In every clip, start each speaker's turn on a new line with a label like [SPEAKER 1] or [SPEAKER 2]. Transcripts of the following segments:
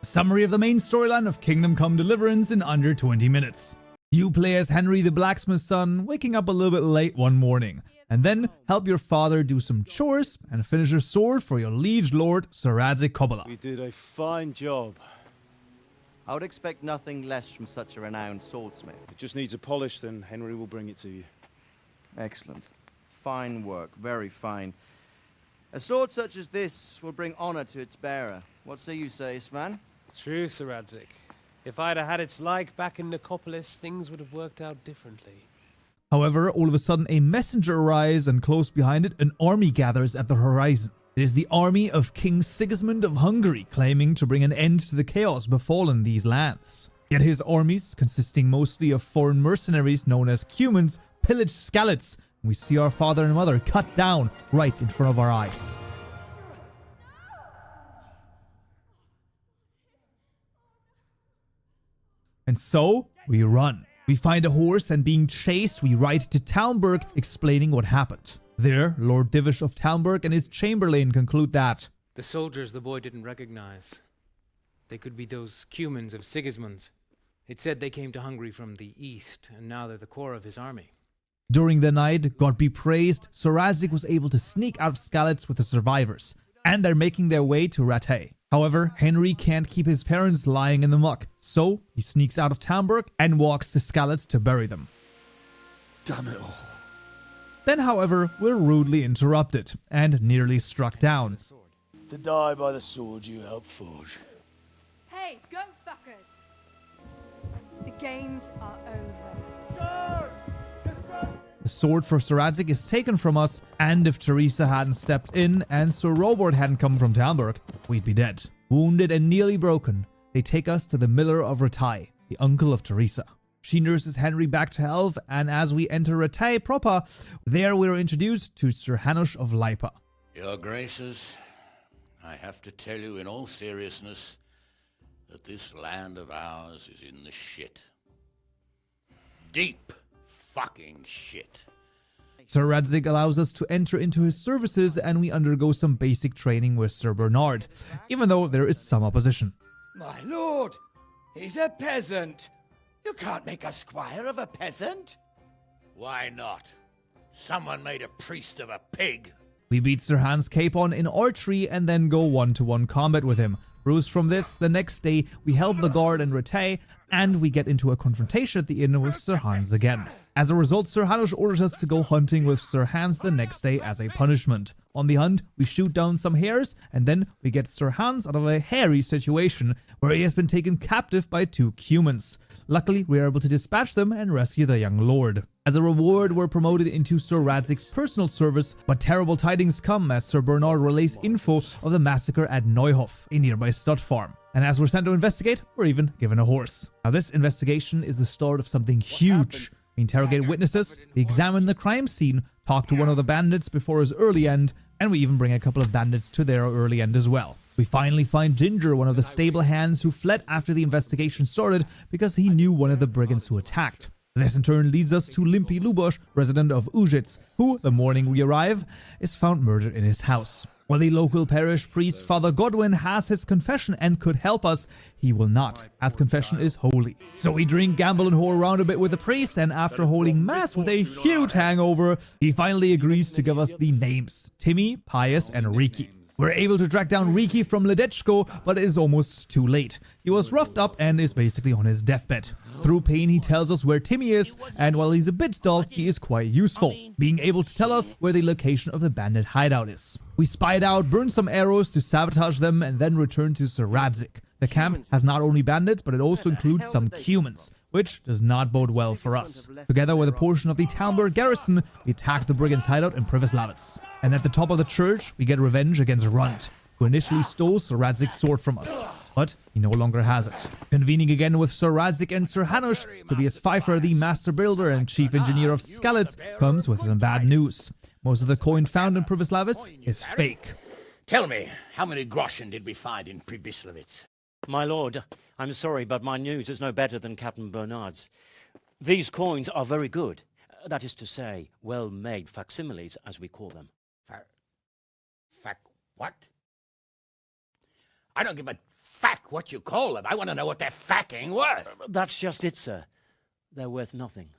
[SPEAKER 1] A summary of the main storyline of Kingdom Come Deliverance in under 20 minutes. You play as Henry the Blacksmith's son, waking up a little bit late one morning, and then help your father do some chores and finish a sword for your liege lord, Sir Rattay Coppola.
[SPEAKER 2] We did a fine job.
[SPEAKER 3] I would expect nothing less from such a renowned swordsmith.
[SPEAKER 2] It just needs a polish, then Henry will bring it to you.
[SPEAKER 3] Excellent. Fine work, very fine. A sword such as this will bring honor to its bearer. What say you, Svan?
[SPEAKER 4] True, Sir Rattay. If I'd have had its like back in Nicopolis, things would have worked out differently.
[SPEAKER 1] However, all of a sudden a messenger arrives, and close behind it an army gathers at the horizon. It is the army of King Sigismund of Hungary, claiming to bring an end to the chaos befallen these lands. Yet his armies, consisting mostly of foreign mercenaries known as Cumans, pillage Skalitz, and we see our father and mother cut down right in front of our eyes. And so, we run. We find a horse, and being chased, we ride to Talmberg, explaining what happened. There, Lord Divish of Talmberg and his chamberlain conclude that
[SPEAKER 5] the soldiers the boy didn't recognize. They could be those Cumans of Sigismund's. It said they came to Hungary from the east, and now they're the core of his army.
[SPEAKER 1] During the night, God be praised, Sir Rattay was able to sneak out of Skalitz with the survivors, and they're making their way to Rattay. However, Henry can't keep his parents lying in the muck, so he sneaks out of Talmberg and walks to Skalitz to bury them.
[SPEAKER 2] Damn it all.
[SPEAKER 1] Then, however, we're rudely interrupted and nearly struck down.
[SPEAKER 2] To die by the sword you helped forge.
[SPEAKER 6] Hey, go fuckers! The games are over.
[SPEAKER 1] The sword for Sir Rattay is taken from us, and if Teresa hadn't stepped in and Sir Robert hadn't come from Talmberg, we'd be dead. Wounded and nearly broken, they take us to the miller of Rattay, the uncle of Teresa. She nurses Henry back to health, and as we enter Rattay proper, there we are introduced to Sir Hanush of Lipa.
[SPEAKER 7] Your Graces, I have to tell you in all seriousness that this land of ours is in the shit. Deep fucking shit.
[SPEAKER 1] Sir Rattay allows us to enter into his services, and we undergo some basic training with Sir Bernard, even though there is some opposition.
[SPEAKER 8] My lord, he's a peasant. You can't make a squire of a peasant.
[SPEAKER 7] Why not? Someone made a priest of a pig.
[SPEAKER 1] We beat Sir Hans Capon in archery and then go one-to-one combat with him. Bruised from this, the next day we help the guard and Rattay, and we get into a confrontation at the inn with Sir Hans again. As a result, Sir Hanush orders us to go hunting with Sir Hans the next day as a punishment. On the hunt, we shoot down some hares, and then we get Sir Hans out of a hairy situation where he has been taken captive by 2 Cumans. Luckily, we are able to dispatch them and rescue the young lord. As a reward, we're promoted into Sir Rattay's personal service, but terrible tidings come as Sir Bernard relays info of the massacre at Neuhof, a nearby stud farm. And as we're sent to investigate, we're even given a horse. Now this investigation is the start of something huge. We interrogate witnesses, we examine the crime scene, talk to one of the bandits before his early end, and we even bring a couple of bandits to their early end as well. We finally find Ginger, one of the stable hands who fled after the investigation started because he knew one of the brigands who attacked. This in turn leads us to Limpy Lubosh, resident of Ujitz, who, the morning we arrive, is found murdered in his house. While the local parish priest, Father Godwin, has his confession and could help us, he will not, as confession is holy. So we drink, gamble, and whore around a bit with the priest, and after holding mass with a huge hangover, he finally agrees to give us the names: Timmy, Pius, and Riki. We're able to track down Riki from Ledechko, but it is almost too late. He was roughed up and is basically on his deathbed. Through pain, he tells us where Timmy is, and while he's a bit dull, he is quite useful, being able to tell us where the location of the bandit hideout is. We spy it out, burn some arrows to sabotage them, and then return to Sir Rattay. The camp has not only bandits, but it also includes some Cumans, which does not bode well for us. Together with a portion of the Talmberg garrison, we attack the brigands' hideout in Pribyslavitz. And at the top of the church, we get revenge against Runt, who initially stole Sir Rattay's sword from us, but he no longer has it. Convening again with Sir Rattay and Sir Hanush, Tobias Pfeiffer, the master builder and chief engineer of Skalitz, comes with some bad news. Most of the coin found in Pribyslavitz is fake.
[SPEAKER 7] Tell me, how many groschen did we find in Pribyslavitz?
[SPEAKER 9] My lord, I'm sorry, but my news is no better than Captain Bernard's. These coins are very good. That is to say, well-made facsimiles, as we call them.
[SPEAKER 7] What? I don't give a fack what you call them. I want to know what they're facking worth.
[SPEAKER 9] That's just it, sir. They're worth nothing.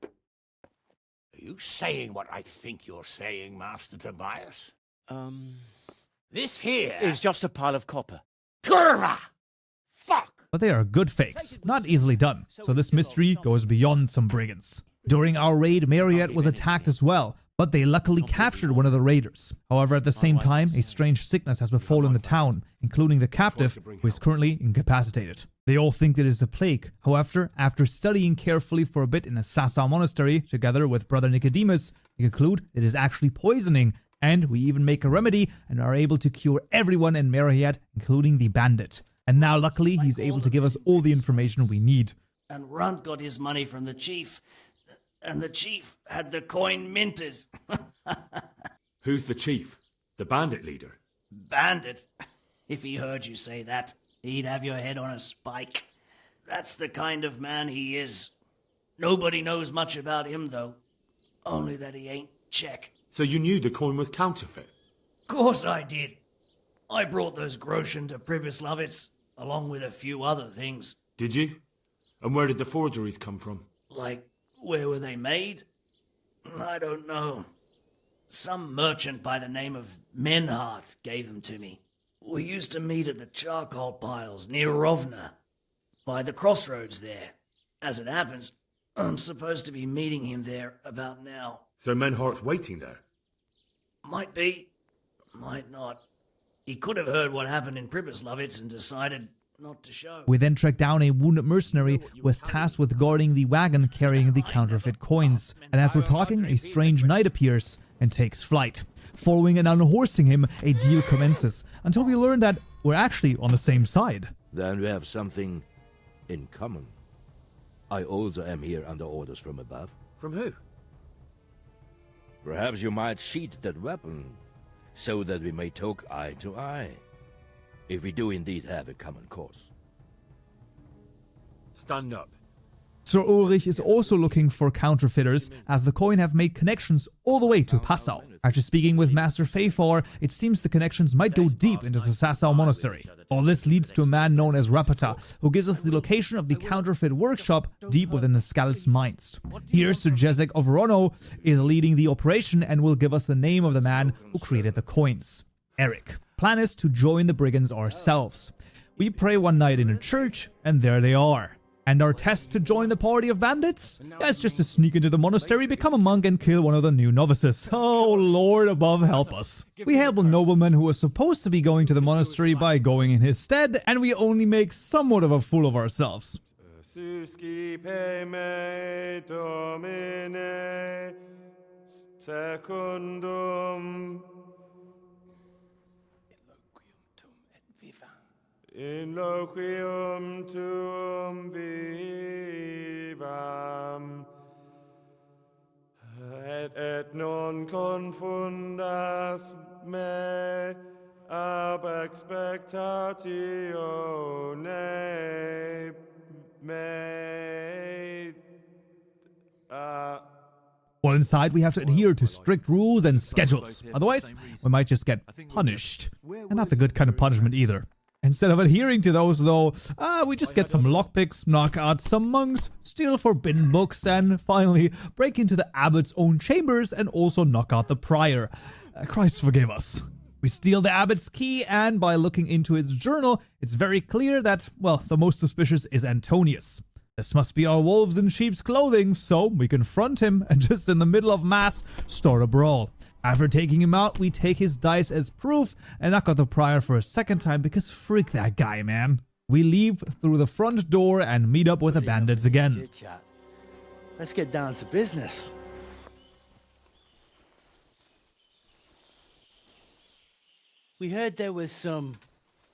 [SPEAKER 7] Are you saying what I think you're saying, Master Tobias? This here
[SPEAKER 9] It's just a pile of copper.
[SPEAKER 7] Curva! Fuck!
[SPEAKER 1] But they are good fakes, not easily done, so this mystery goes beyond some brigands. During our raid, Marriott was attacked as well, but they luckily captured one of the raiders. However, at the same time, a strange sickness has befallen the town, including the captive, who is currently incapacitated. They all think it is the plague. However, after studying carefully for a bit in the Sassau monastery, together with Brother Nicodemus, we conclude it is actually poisoning, and we even make a remedy and are able to cure everyone in Marriott, including the bandit. And now, luckily, he's able to give us all the information we need.
[SPEAKER 10] And Runt got his money from the chief, and the chief had the coin minted.
[SPEAKER 11] Who's the chief? The bandit leader?
[SPEAKER 10] Bandit? If he heard you say that, he'd have your head on a spike. That's the kind of man he is. Nobody knows much about him, though. Only that he ain't Czech.
[SPEAKER 11] So you knew the coin was counterfeit?
[SPEAKER 10] Course I did. I brought those groschen to Pribyslavitz, along with a few other things.
[SPEAKER 11] Did you? And where did the forgeries come from?
[SPEAKER 10] Like, where were they made? I don't know. Some merchant by the name of Menhart gave them to me. We used to meet at the charcoal piles near Rovna, by the crossroads there. As it happens, I'm supposed to be meeting him there about now.
[SPEAKER 11] So Menhart's waiting there?
[SPEAKER 10] Might be, might not. He could have heard what happened in Pribyslavitz and decided not to show.
[SPEAKER 1] We then track down a wounded mercenary who was tasked with guarding the wagon carrying the counterfeit coins. And as we're talking, a strange knight appears and takes flight. Following and unhorsing him, a deal commences, until we learn that we're actually on the same side.
[SPEAKER 12] Then we have something in common. I also am here under orders from above.
[SPEAKER 11] From who?
[SPEAKER 12] Perhaps you might sheath that weapon, so that we may talk eye to eye, if we do indeed have a common cause.
[SPEAKER 11] Stand up.
[SPEAKER 1] Sir Ulrich is also looking for counterfeiters, as the coin have made connections all the way to Passau. After speaking with Master Fafar, it seems the connections might go deep into the Sassau monastery. All this leads to a man known as Rattay, who gives us the location of the counterfeit workshop deep within the Skalitz mines. Here, Sir Jezek of Rono is leading the operation and will give us the name of the man who created the coins. Eric. Plan is to join the brigands ourselves. We pray one night in a church, and there they are. And our test to join the party of bandits? That's just to sneak into the monastery, become a monk, and kill one of the new novices. Oh, Lord above, help us. We help a nobleman who was supposed to be going to the monastery by going in his stead, and we only make somewhat of a fool of ourselves.
[SPEAKER 13] In loquium tuum vivam, et non confundas me ab expectatione me.
[SPEAKER 1] Well, inside we have to adhere to strict rules and schedules. Otherwise, we might just get punished. And not the good kind of punishment either. Instead of adhering to those, though, we just get some lockpicks, knock out some monks, steal forbidden books, and finally break into the abbot's own chambers and also knock out the prior. Christ forgive us. We steal the abbot's key, and by looking into his journal, it's very clear that, well, the most suspicious is Antonius. This must be our wolves in sheep's clothing, so we confront him and just in the middle of mass, start a brawl. After taking him out, we take his dice as proof and knock out the prior for a second time because freak that guy, man. We leave through the front door and meet up with the bandits again.
[SPEAKER 2] Let's get down to business.
[SPEAKER 14] We heard there was some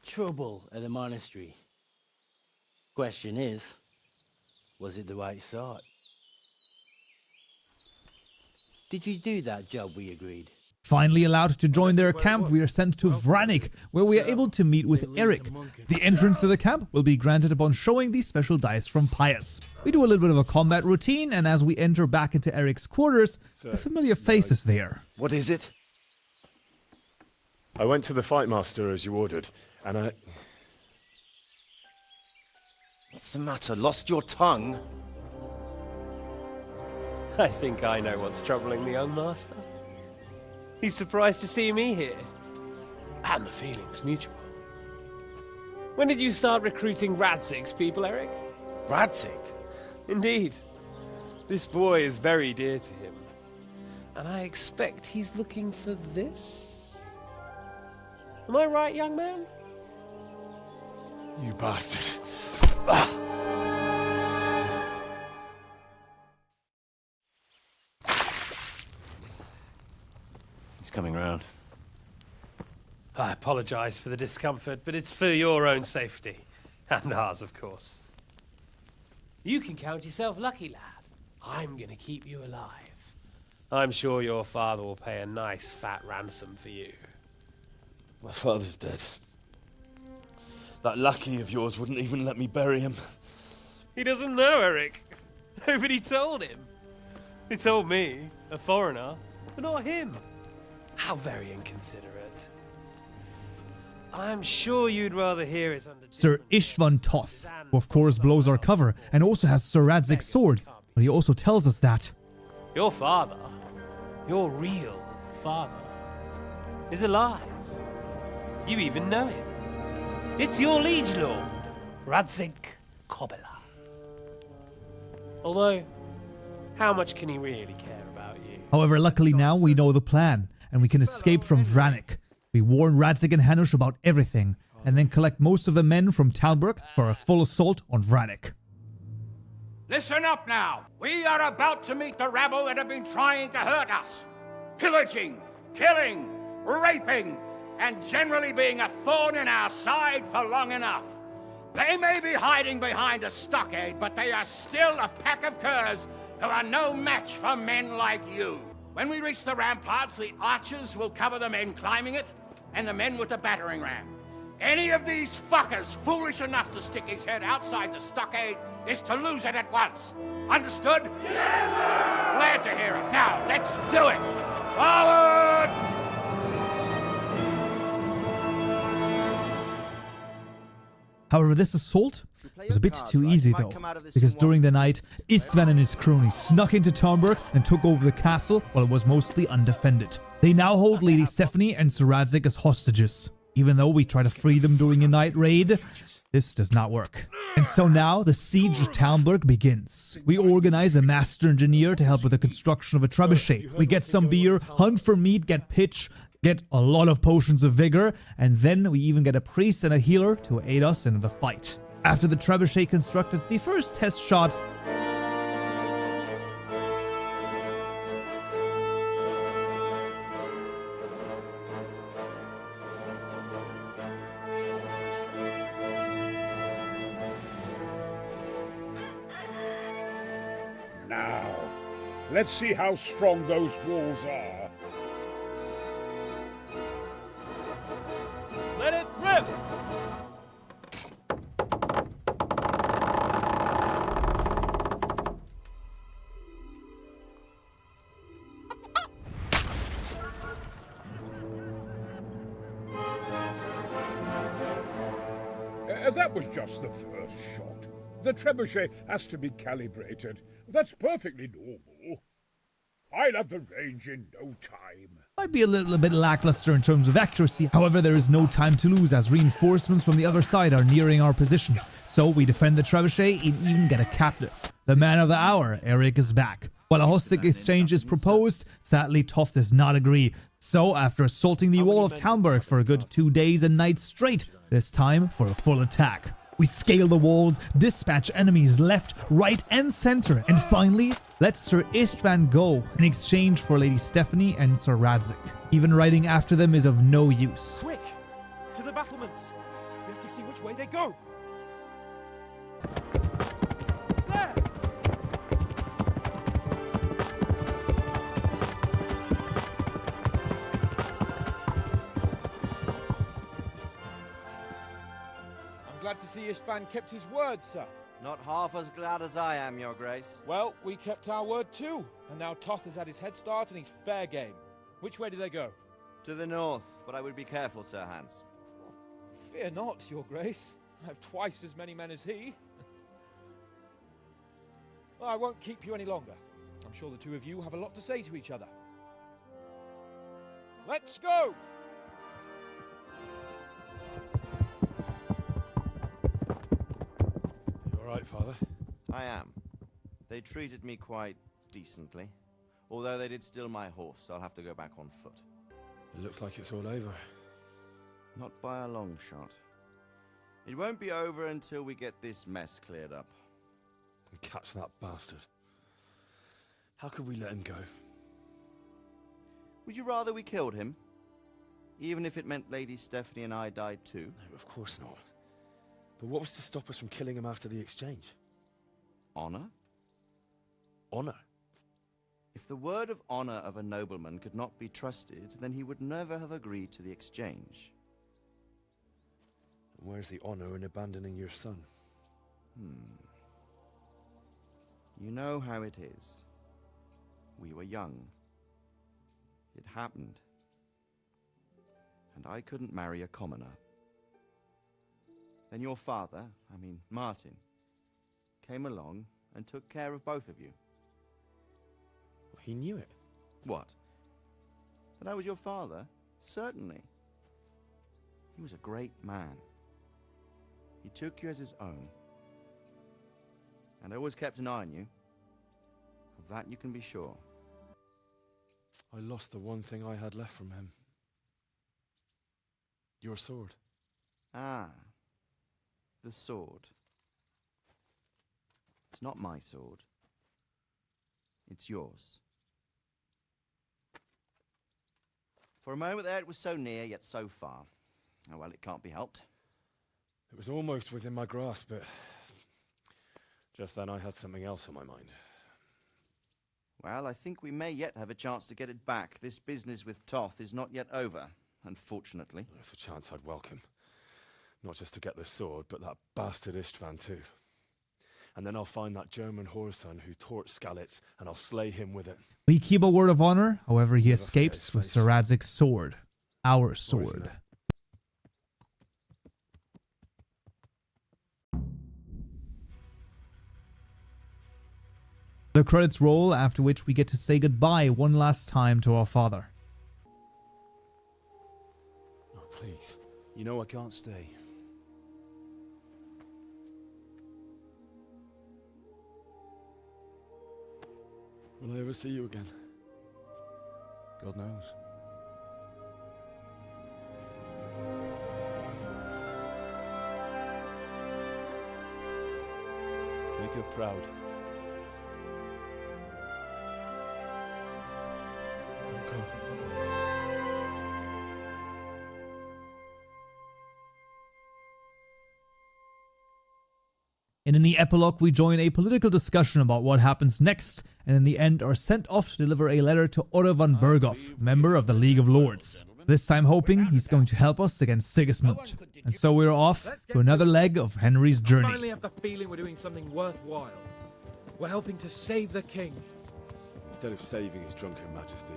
[SPEAKER 14] trouble at the monastery. Question is, was it the right sort? Did you do that job we agreed?
[SPEAKER 1] Finally allowed to join their camp, we are sent to Vranik, where we are able to meet with Eric. The entrance to the camp will be granted upon showing the special dice from Pius. We do a little bit of a combat routine, and as we enter back into Eric's quarters, a familiar face is there.
[SPEAKER 2] What is it?
[SPEAKER 13] I went to the fight master as you ordered, and
[SPEAKER 15] What's the matter? Lost your tongue?
[SPEAKER 4] I think I know what's troubling the young master. He's surprised to see me here. And the feeling's mutual. When did you start recruiting Radzig's people, Eric?
[SPEAKER 15] Radzig?
[SPEAKER 4] Indeed. This boy is very dear to him. And I expect he's looking for this? Am I right, young man?
[SPEAKER 15] You bastard. He's coming round.
[SPEAKER 4] I apologize for the discomfort, but it's for your own safety. And ours, of course. You can count yourself lucky, lad. I'm gonna keep you alive. I'm sure your father will pay a nice fat ransom for you.
[SPEAKER 15] My father's dead. That lackey of yours wouldn't even let me bury him.
[SPEAKER 4] He doesn't know, Eric. Nobody told him. They told me, a foreigner, but not him. How very inconsiderate. I'm sure you'd rather hear it under
[SPEAKER 1] Sir Istvan Toth, who of course blows our cover and also has Sir Radzig's sword, but he also tells us that
[SPEAKER 4] your father, your real father, is alive. You even know him. It's your liege lord, Radzig Kobyla. Although, how much can he really care about you?
[SPEAKER 1] However, luckily now we know the plan, and we can escape from Vranik. We warn Radzig and Hanush about everything, and then collect most of the men from Talmberg for a full assault on Vranik.
[SPEAKER 8] Listen up now. We are about to meet the rabble that have been trying to hurt us. Pillaging, killing, raping, and generally being a thorn in our side for long enough. They may be hiding behind a stockade, but they are still a pack of curs who are no match for men like you. When we reach the ramparts, the archers will cover the men climbing it, and the men with the battering ram. Any of these fuckers foolish enough to stick his head outside the stockade is to lose it at once. Understood? Yes, sir! Glad to hear it. Now, let's do it! Forward!
[SPEAKER 1] However, this assault was a bit too easy though, because during the night, Istvan and his cronies snuck into Talmberg and took over the castle while it was mostly undefended. They now hold Lady Stephanie and Sir Radzig as hostages. Even though we try to free them during a night raid, this does not work. And so now, the siege of Talmberg begins. We organize a master engineer to help with the construction of a trebuchet. We get some beer, hunt for meat, get pitch, get a lot of potions of vigor, and then we even get a priest and a healer to aid us in the fight. After the trebuchet constructed, the first test shot
[SPEAKER 16] Now, let's see how strong those walls are.
[SPEAKER 8] Let it rip!
[SPEAKER 16] That was just the first shot. The trebuchet has to be calibrated. That's perfectly normal. I'll have the range in no time.
[SPEAKER 1] might be a little bit lackluster in terms of accuracy. However, there is no time to lose as reinforcements from the other side are nearing our position. So we defend the trebuchet and even get a captive. The man of the hour, Eric, is back. While a hostage exchange is proposed, sadly Toth does not agree. So after assaulting the wall of Talmberg for a good 2 days and nights straight, it is time for a full attack. We scale the walls, dispatch enemies left, right and center, and finally, let Sir Istvan go in exchange for Lady Stephanie and Sir Radzig. Even riding after them is of no use.
[SPEAKER 11] Quick! To the battlements! We have to see which way they go! There!
[SPEAKER 17] Glad to see Istvan kept his word, sir.
[SPEAKER 3] Not half as glad as I am, Your Grace.
[SPEAKER 17] Well, we kept our word too, and now Toth has had his head start and he's fair game. Which way do they go?
[SPEAKER 3] To the north, but I would be careful, Sir Hans.
[SPEAKER 17] Fear not, Your Grace. I have twice as many men as he. I won't keep you any longer. I'm sure the two of you have a lot to say to each other. Let's go!
[SPEAKER 15] You alright, Father?
[SPEAKER 3] I am. They treated me quite decently. Although they did steal my horse, so I'll have to go back on foot.
[SPEAKER 15] It looks like it's all over.
[SPEAKER 3] Not by a long shot. It won't be over until we get this mess cleared up.
[SPEAKER 15] And catch that bastard. How could we let him go?
[SPEAKER 3] Would you rather we killed him? Even if it meant Lady Stephanie and I died too?
[SPEAKER 15] No, of course not. But what was to stop us from killing him after the exchange?
[SPEAKER 3] Honor?
[SPEAKER 15] Honor?
[SPEAKER 3] If the word of honor of a nobleman could not be trusted, then he would never have agreed to the exchange.
[SPEAKER 15] And where's the honor in abandoning your son?
[SPEAKER 3] You know how it is. We were young. It happened. And I couldn't marry a commoner. Then your father, Martin, came along and took care of both of you.
[SPEAKER 15] Well, he knew it.
[SPEAKER 3] What? That I was your father? Certainly. He was a great man. He took you as his own. And always kept an eye on you. Of that you can be sure.
[SPEAKER 15] I lost the one thing I had left from him. Your sword.
[SPEAKER 3] Ah. The sword. It's not my sword. It's yours. For a moment there it was so near, yet so far. Oh well, it can't be helped.
[SPEAKER 15] It was almost within my grasp, but just then I had something else on my mind.
[SPEAKER 3] Well, I think we may yet have a chance to get it back. This business with Toth is not yet over, unfortunately.
[SPEAKER 15] That's a chance I'd welcome. Not just to get the sword, but that bastard Istvan too. And then I'll find that German whoreson who torched Skalitz, and I'll slay him with it.
[SPEAKER 1] We keep a word of honor, however he escapes with Sir Radzig's sword. Our sword. The credits roll, after which we get to say goodbye one last time to our father.
[SPEAKER 15] Oh, please.
[SPEAKER 14] You know I can't stay.
[SPEAKER 15] Will I ever see you again?
[SPEAKER 14] God knows. Make her proud.
[SPEAKER 15] Don't go.
[SPEAKER 1] And in the epilogue, we join a political discussion about what happens next, and in the end are sent off to deliver a letter to Otto von Berghoff, member of the League of Lords. This time hoping he's going to help us against Sigismund. And so we're off to another leg of Henry's
[SPEAKER 17] I
[SPEAKER 1] journey.
[SPEAKER 17] finally have the feeling we're doing something worthwhile. We're helping to save the king.
[SPEAKER 15] Instead of saving his drunken majesty,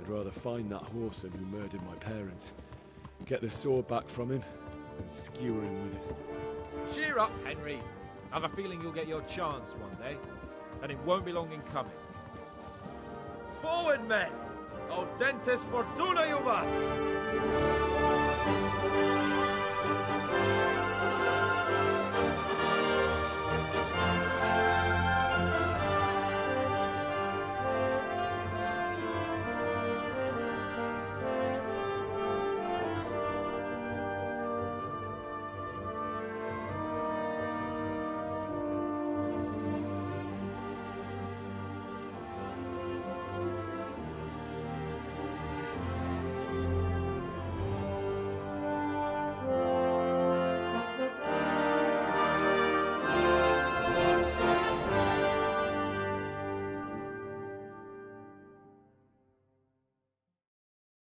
[SPEAKER 15] I'd rather find that whoreson who murdered my parents, get the sword back from him, and skewer him with it.
[SPEAKER 17] Cheer up, Henry. I have a feeling you'll get your chance one day, and it won't be long in coming. Forward, men! Audentes fortuna juvat!